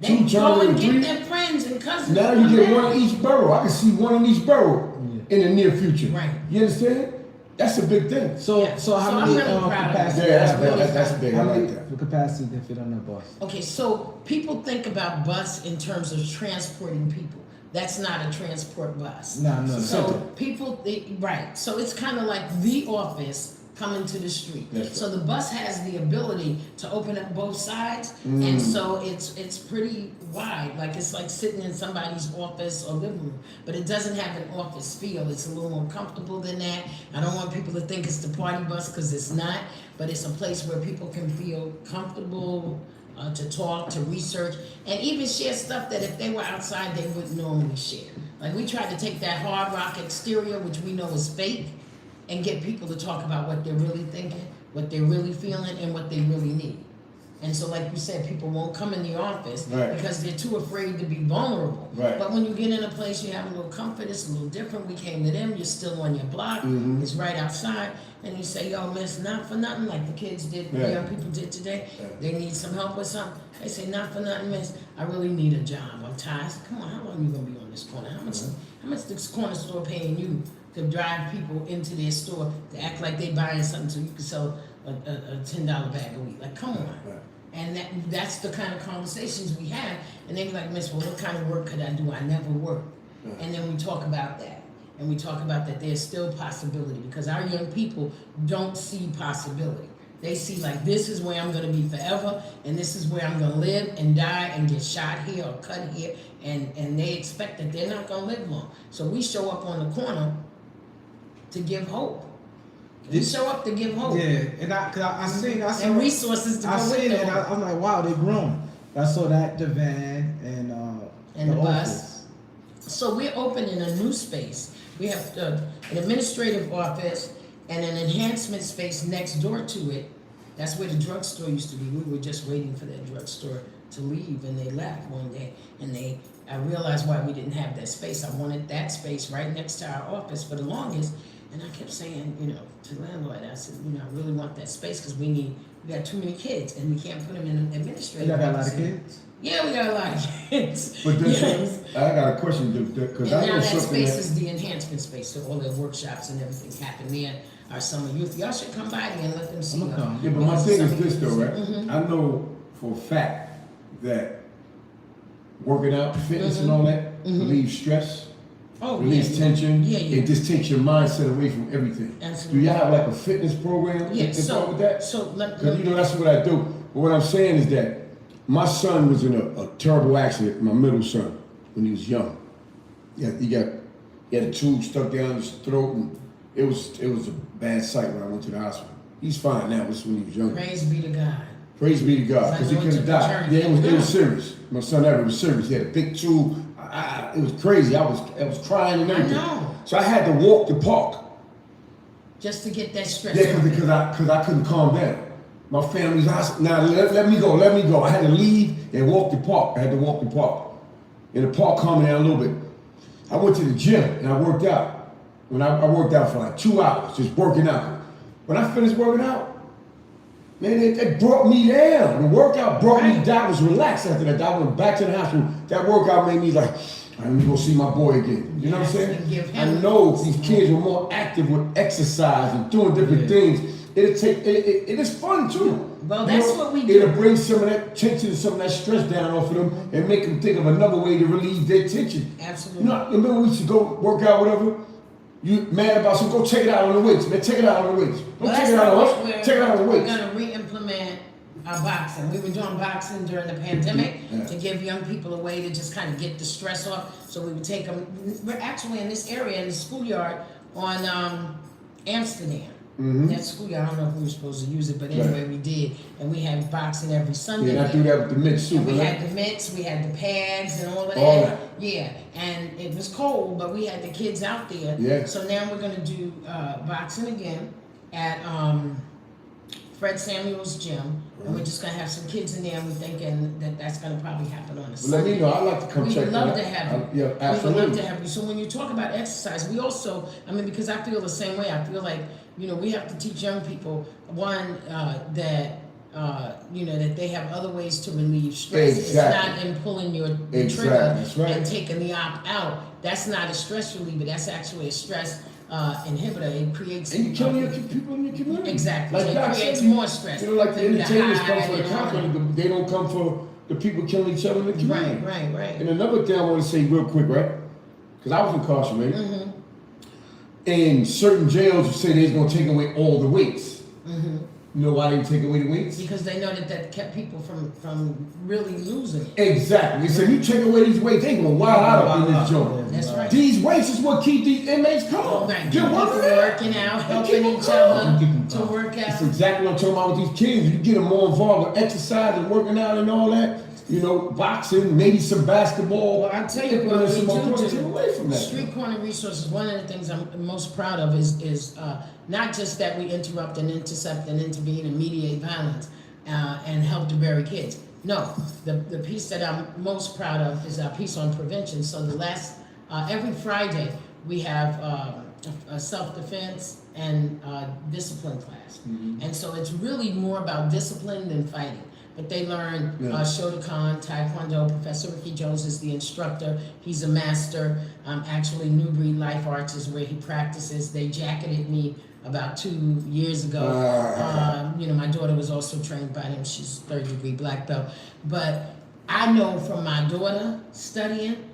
They 2 go turns and into get 3. their friends and cousins. Now you get 1 in each borough. I can see 1 in each borough in the near future. Right. You understand? That's a big thing. So Yeah. so how So I'm many really proud of capacity? Yeah, that's have big. bus? That's big. I How like many that. capacity can fit on that bus? Okay, so people think about bus in terms of transporting people. That's not a transport bus. No. So people, right, so it's kind of like the office coming to the street. That's So the bus has the ability to open up both sides, and so it's pretty wide. Like it's like sitting in somebody's office or living room, but it doesn't have an office feel. It's a little more comfortable than that. I don't want people to think it's the party bus because it's not, but it's a place where people can feel comfortable, to talk, to research, and even share stuff that if they were outside they wouldn't normally share. Like we tried to take that hard rock exterior, which we know is fake, and get people to talk about what they're really thinking, what they're really feeling, and what they really need. And so, like you said, people won't come in the office because they're too afraid to be vulnerable. Right. But when you get in a place, you have a little comfort, it's a little different. We came to them, you're still on your block, it's right outside, and you say, yo, miss, not for nothing, like the kids did, the young people did today. They need some help with something. They say, not for nothing, miss, I really need a job. I'm tired. I said, come on, how long you gonna be on this corner? How much this corner store paying you to drive people into their store to act like they buying something so you can sell a $10 bag a week? Like, come on. And that's the kind of conversations we have. And they be like, miss, well, what kind of work could I do? I never work. And then we talk about that. And we talk about that there's still possibility because our young people don't see possibility. They see like, this is where I'm gonna be forever, and this is where I'm gonna live and die and get shot here or cut here, and they expect that they're not gonna live long. So we show up on the corner to give hope. We show up to give hope. Yeah, and I seen and resources to go with it, them. and I'm like, wow, they grown. I saw that the van and the bus. office. So we're opening a new space. We have an administrative office and an enhancement space next door to it. That's where the drugstore used to be. We were just waiting for that drugstore to leave, and they left one day. And I realized why we didn't have that space. I wanted that space right next to our office for the longest. And I kept saying, to the landlord, I said, I really want that space because we got too many kids and we can't put them in an administrative You got a lot office. of kids? Yeah, we got a lot of kids. But this, I got a question because I And know now that something space is the enhancement space, so all their workshops and everything happen there. Our summer youth, y'all should come by there and let them see. I'm gonna come. Yeah, but my thing is this though, right? I know for a fact that working out, fitness and all that relieves stress, relieves tension. It just takes your mindset away from everything. Absolutely. Do y'all have like a fitness program involved with that? So Because that's what I do. But what I'm saying is that my son was in a terrible accident, my middle son, when he was young. Yeah, he had a tube stuck down his throat, and it was a bad sight when I went to the hospital. He's fine now. This was when he was young. Praise be to God. Praise be to God, because he could have died. Yeah, it was serious. My son Everett was serious. He had a big tube. It was crazy. I was crying and everything. I know. So I had to walk the park. Just to get that stress. Yeah, because I couldn't calm down. My family's now let me go. I had to leave and walk the park. I had to walk the park. And the park calmed me down a little bit. I went to the gym and I worked out. When I worked out for like 2 hours, just working out. When I finished working out, man, it brought me down. The workout brought me down. I was relaxed after that. I went back to the hospital. That workout made me like, I'm gonna go see my boy again. You know what I'm saying? I know these kids were more active with exercise and doing different things. It is fun too. Well, that's what we do. It'll bring some of that tension, some of that stress down off of them, and make them think of another way to relieve their tension. Absolutely. Remember we used to go work out, whatever. You mad about something? Go check it out on the weights, man. Check it out on the weights. Don't check it out on the weights. Check it out on the weights. We're gonna re-implement our boxing. We were doing boxing during the pandemic to give young people a way to just kind of get the stress off. So we would take them. We're actually in this area in the schoolyard on Amsterdam. That schoolyard, I don't know if we were supposed to use it, but anyway, we did. And we had boxing every Sunday. Yeah, and I do that with the mitts too. We had the mitts, we had the pads and all of that. Yeah, and it was cold, but we had the kids out there. Yeah. So now we're gonna do boxing again at Fred Samuel's gym, and we're just gonna have some kids in there, and we're thinking that that's gonna probably happen on a Sunday. Let me know. I'd like to come check it out. We would love to have you. Yeah, absolutely. We would love to have you. So when you talk about exercise, we also, because I feel the same way. I feel like, we have to teach young people, one, that they have other ways to relieve stress. Exactly. It's not in pulling your trigger That's right. and taking the opt out. That's not a stress reliever. That's actually a stress inhibitor. It creates. And you kill your people in your community. Exactly. Like so it creates more stress. Like the entertainers come for the content, they don't come for the people killing each other in the community. Right. And another thing I want to say real quick, right? Because I was incarcerated. And certain jails would say they're going to take away all the weights. You know why they take away the weights? Because they know that kept people from really losing it. Exactly. They say you take away these weights, they gonna wild out in this joint. That's right. These weights is what keep these inmates coming. Right. Get People working out, helping each other to work That's out. exactly what I'm talking about with these kids. You get them more involved with exercise and working out and all that. You know, boxing, maybe some basketball. Well, I tell you what, there's we some more do away from that. Street Corner Resources, one of the things I'm most proud of is not just that we interrupt and intercept and intervene and mediate violence and help to bury kids. No, the piece that I'm most proud of is our piece on prevention. So every Friday we have a self-defense and discipline class. And so it's really more about discipline than fighting. But they learn Shotokan, Taekwondo. Professor Ricky Jones is the instructor. He's a master. Actually, New Breed Life Arts is where he practices. They jacketed me about 2 years ago. You know, my daughter was also trained by him. She's third-degree black belt. But I know from my daughter studying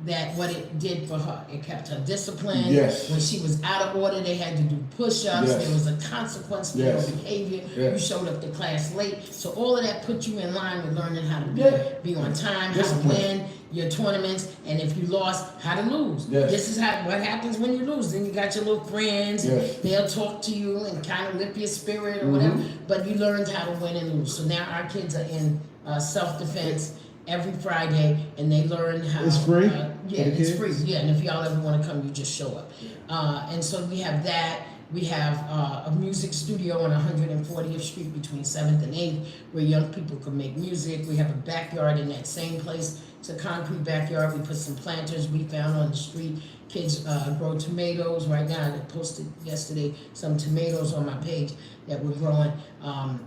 that what it did for her, it kept her disciplined. Yes. When she was out of order, they had to do push-ups. Yes. There was a consequence for your behavior. Yes. You showed up to class late. So all of that put you in line with learning how to be on time, Discipline. how to win your tournaments, and if you lost, how to lose. Yes. This is what happens when you lose. Then you got your little friends, Yes. and they'll talk to you and kind of lift your spirit or whatever. But you learned how to win and lose. So now our kids are in self-defense every Friday, and they learn how. It's free? Yeah, it's free. Yeah, and if y'all ever want to come, you just show up. And so we have that. We have a music studio on 140th Street between 7th and 8th where young people can make music. We have a backyard in that same place. It's a concrete backyard. We put some planters we found on the street. Kids grow tomatoes. Right now, I posted yesterday some tomatoes on my page that we're growing.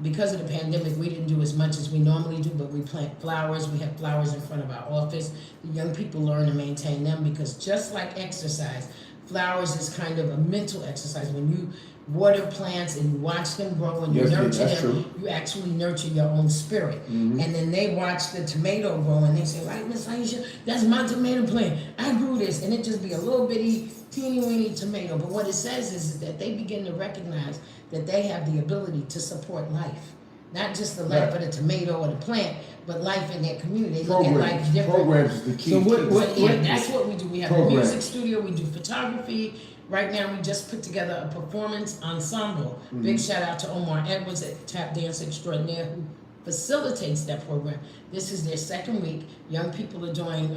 Because of the pandemic, we didn't do as much as we normally do, but we plant flowers. We have flowers in front of our office. The young people learn to maintain them because just like exercise, flowers is kind of a mental exercise. When you water plants and you watch them grow and you nurture them, you actually nurture your own spirit. And then they watch the tomato grow and they say, right, Miss Iesha, that's my tomato plant. I grew this. And it just be a little bitty, teeny weeny tomato. But what it says is that they begin to recognize that they have the ability to support life. Not just the life of the tomato or the plant, but life in their community. They look at life differently. Programs is the key. So that's what we do. We have a music studio, we do photography. Right now we just put together a performance ensemble. Big shout out to Omar Edwards at Tap Dance Extraordinaire who facilitates that program. This is their second week. Young people are doing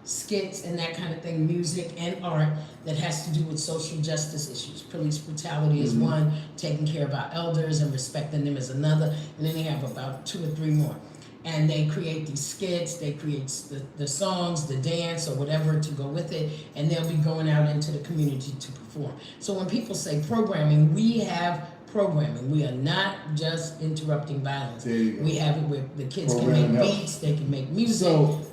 skits and that kind of thing, music and art that has to do with social justice issues. Police brutality is one, taking care of our elders and respecting them is another, and then they have about 2 or 3 more. And they create these skits, they create the songs, the dance, or whatever to go with it, and they'll be going out into the community to perform. So when people say programming, we have programming. We are not just interrupting violence. We have it where the kids can make beats, they can make music,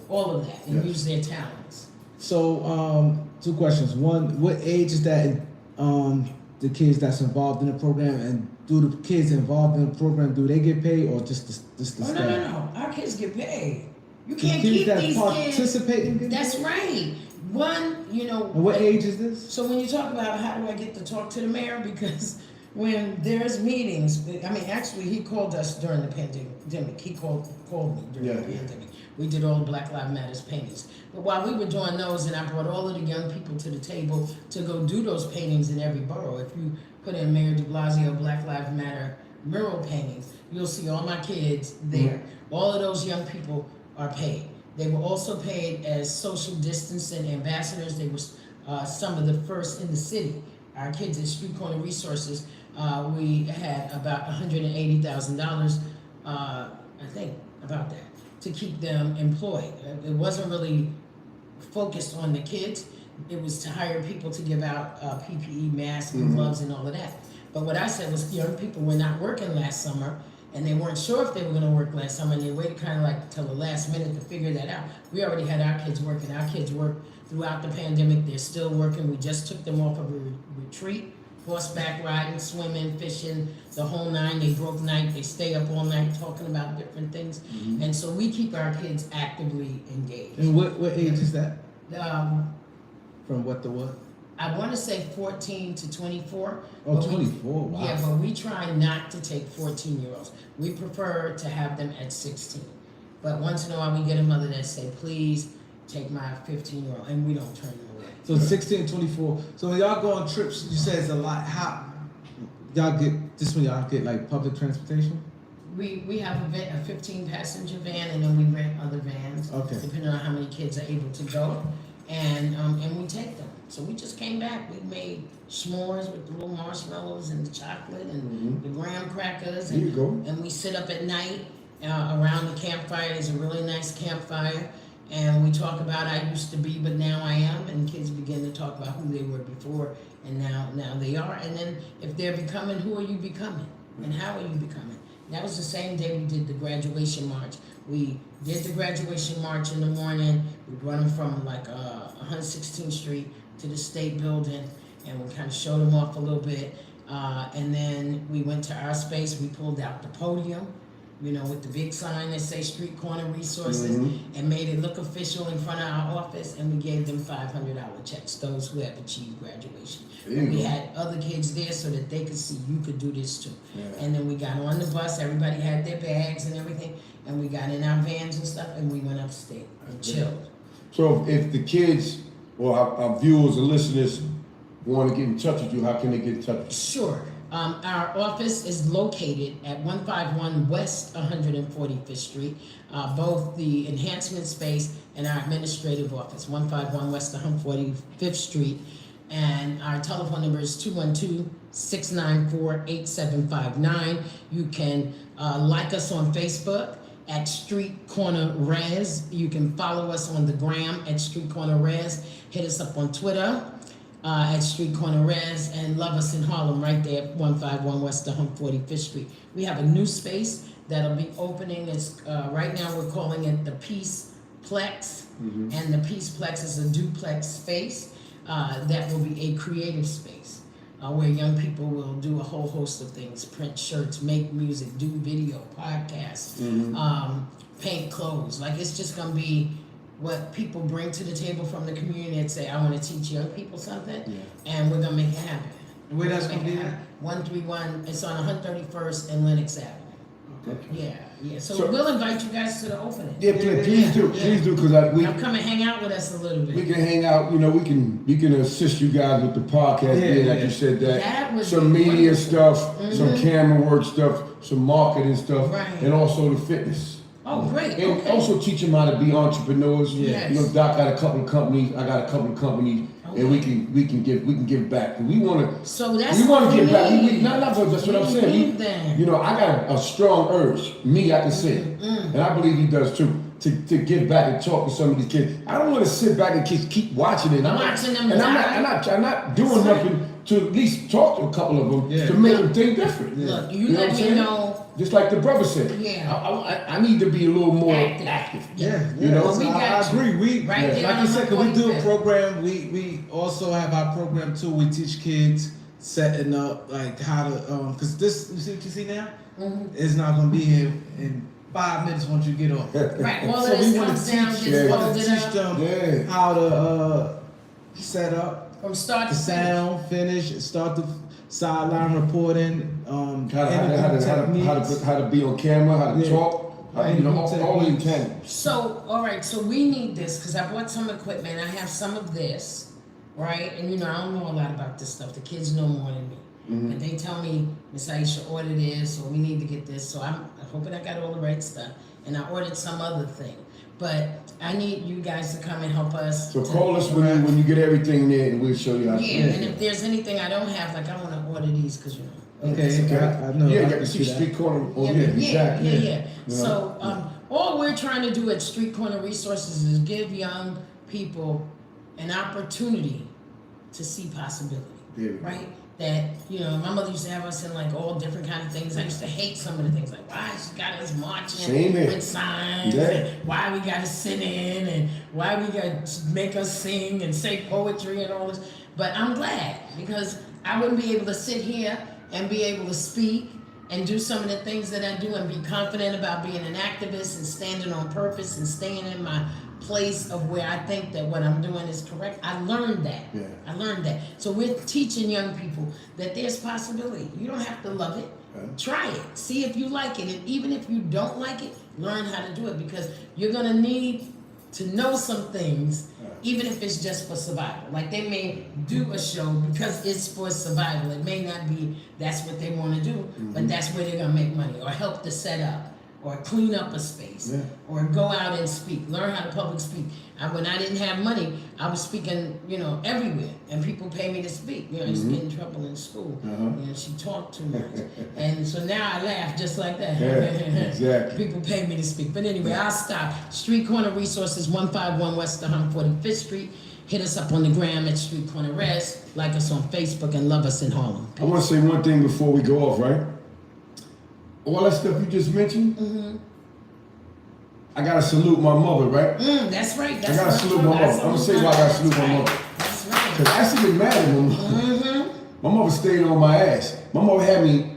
all of that, and use their talents. So, 2 questions. One, what age is that the kids that's involved in the program, and do the kids involved in the program, do they get paid or just the staff? No. Our kids get paid. You can't the kids keep that these participate kids. in getting That's paid? right. One, And what age is this? So when you talk about how do I get to talk to the mayor, because when there's meetings, I mean, actually, he called us during the pandemic. He called me during the pandemic. We did all the Black Lives Matter paintings. But while we were doing those, and I brought all of the young people to the table to go do those paintings in every borough. If you put in Mayor Deblasio Black Lives Matter mural paintings, you'll see all my kids there. All of those young people are paid. They were also paid as social distancing ambassadors. They were some of the first in the city. Our kids at Street Corner Resources, we had about $180,000, I think, about that, to keep them employed. It wasn't really focused on the kids. It was to hire people to give out PPE, masks, and gloves, and all of that. But what I said was young people were not working last summer, and they weren't sure if they were going to work last summer, and they waited kind of like till the last minute to figure that out. We already had our kids working. Our kids worked throughout the pandemic. They're still working. We just took them off of a retreat, horseback riding, swimming, fishing, the whole 9. They broke night. They stay up all night talking about different things. And so we keep our kids actively engaged. And what age is that? Um, From what to what? I want to say 14 to 24. Oh, but 24, wow. Yeah, but we try not to take 14-year-olds. We prefer to have them at 16. But once in a while, we get a mother that say, please take my 15-year-old, and we don't turn them away. So 16, 24. So when y'all go on trips, you say it's a lot. How y'all get this? When y'all get like public transportation? We have a 15-passenger van, and then we rent other vans, Okay. depending on how many kids are able to go, and we take them. So we just came back. We made s'mores with the little marshmallows and the chocolate and the graham crackers. There you go. And we sit up at night around the campfire. There's a really nice campfire. And we talk about I used to be, but now I am. And kids begin to talk about who they were before, and now they are. And then if they're becoming, who are you becoming? And how are you becoming? That was the same day we did the graduation march. We did the graduation march in the morning. We brought them from like 116th Street to the State Building, and we kind of showed them off a little bit. And then we went to our space. We pulled out the podium, you know, with the big sign that say Street Corner Resources, and made it look official in front of our office, and we gave them $500 checks, those who have achieved graduation. We had other kids there so that they could see you could do this too. Yeah. And then we got on the bus, everybody had their bags and everything, and we got in our vans and stuff, and we went upstate and chilled. So if the kids or our viewers or listeners want to get in touch with you, how can they get in touch with you? Sure. Our office is located at 151 West 145th Street, both the enhancement space and our administrative office, 151 West 145th Street. And our telephone number is 212-694-8759. You can like us on Facebook at Street Corner Res. You can follow us on the gram at Street Corner Res. Hit us up on Twitter at Street Corner Res, and love us in Harlem right there at 151 West 145th Street. We have a new space that'll be opening. It's right now we're calling it the Peace Plex, and the Peace Plex is a duplex space that will be a creative space where young people will do a whole host of things: print shirts, make music, do video, podcasts, paint clothes. Like, it's just gonna be what people bring to the table from the community and say, I want to teach young people something, and we're gonna make it happen. Where that's gonna be at? 131. It's on 131st and Lenox Avenue. Okay. Yeah. So, So- we'll invite you guys to the opening. Yeah, please do, because Now come and hang out with us a little bit. we can hang out. You know, we can assist you guys with the podcast. Like you said, That would some be media wonderful. stuff, some camera work stuff, some marketing stuff, Right. and also the fitness. Oh, great. And Okay. also teach them how to be entrepreneurs. Yes. You know, Doc got a couple of companies. I got a couple of companies, and we can give back. We want to. So that's We want what to give back. need. That's what I'm We saying. need that. You know, I got a strong urge. Me, I can say it, and I believe he does too. To give back and talk to some of these kids. I don't want to sit back and keep watching it. I'm not doing nothing to at least talk to a couple of them to make them think different. Look, you know let what I'm me saying? know. Just like the brother said. Yeah. I need to be a little more Active. active. Yeah, You know? so We I got you. agree. We Right there like on you said, 'cause we do a 145th. program. We also have our program too. We teach kids setting up like how to because this you see what you see now it's not gonna be here in 5 minutes once you get off. Right, all So of we this wanna comes down, teach, just wanna fold it teach up them Yeah. how to set up from start the to finish. sound, finish, start the sideline reporting, techniques. How to be on camera, how to Yeah. talk, all the Techniques. intangibles. So, all right, so we need this because I bought some equipment. I have some of this, right? And you know, I don't know a lot about this stuff. The kids know more than me. And they tell me, Miss Iesha, order this, or we need to get this. So I'm hoping I got all the right stuff. And I ordered some other thing. But I need you guys to come and help us. So to- call us when you get everything there, and we'll show you how to Yeah, do and it. if there's anything I don't have, like I want to order these because you know. Okay, it's- I know. Yeah, I you got can the see that. street corner. Oh, Yeah, yeah, exactly. yeah. So, all we're trying to do at Street Corner Resources is give young people an opportunity to see possibility, There we go. right? That, you know, my mother used to have us in like all different kind of things. I used to hate some of the things, like why she got us marching Same here. with signs, Yeah. and why we got to sit in, and why we got to make us sing and say poetry and all this. But I'm glad because I wouldn't be able to sit here and be able to speak and do some of the things that I do and be confident about being an activist and standing on purpose and staying in my place of where I think that what I'm doing is correct. I learned that. Yeah. I learned that. So we're teaching young people that there's possibility. You don't have to love it. Try it. See if you like it. And even if you don't like it, learn how to do it, because you're going to need to know some things, even if it's just for survival. Like they may do a show because it's for survival. It may not be that's what they want to do, but that's where they're going to make money, or help to set up, or clean up a space, or go out and speak, learn how to public speak. When I didn't have money, I was speaking, everywhere, and people pay me to speak. I used to get in trouble in school. She talked too much, and so now I laugh just like that. Yeah, exactly. People pay me to speak. But anyway, I'll stop. Street Corner Resources, 151 West 145th Street. Hit us up on the gram at Street Corner Res. Like us on Facebook and love us in Harlem. I want to say one thing before we go off, right? All that stuff you just mentioned, I gotta salute my mother, right? That's right. I gotta salute my mother. I'm gonna say why I gotta salute my mother. That's right. Because I used to get mad at my mother. My mother stayed on my ass. My mother had me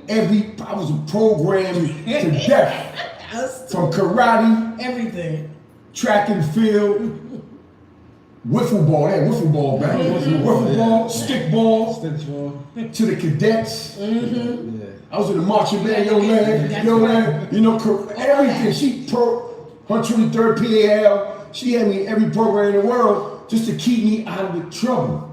I was programmed to death. From karate, Everything. track and field, wiffle ball. They had wiffle ball back then. Wiffle ball, stick ball, to the cadets. I was in the marching band, yo man, everything. She 123rd PAL. She had me in every program in the world just to keep me out of the trouble.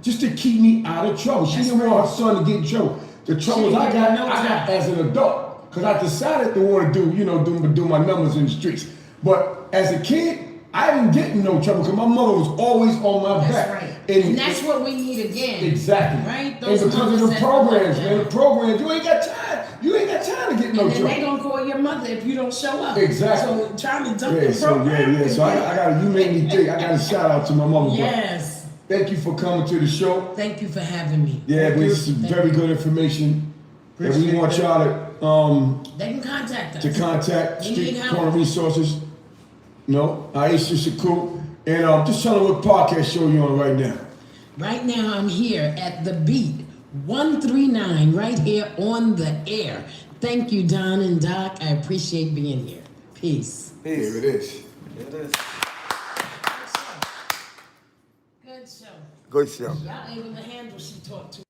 Just to keep me out of trouble. She didn't want her son to get in trouble. The troubles I got as an adult, because I decided to want to do my numbers in the streets. But as a kid, I didn't get in no trouble because my mother was always on my back. That's right. And that's what we need again. Exactly. Right? And because of the programs, man, the programs, you ain't got time. You ain't got time to get in no trouble. And then they gonna call your mother if you don't show up. Exactly. So trying to dump the program. So I got you made me think. I got a shout out to my mother. Yes. Thank you for coming to the show. Thank you for having me. Yeah, but it's some very good information. And we want y'all to they can contact us. Contact Street Corner Resources. Iesha Sekou. And just tell them what podcast show you're on right now. Right now I'm here at The Beat 139, right here on the air. Thank you, Don and Doc. I appreciate being here. Peace. Here it is. Good show. Good show. Y'all able to handle she talked to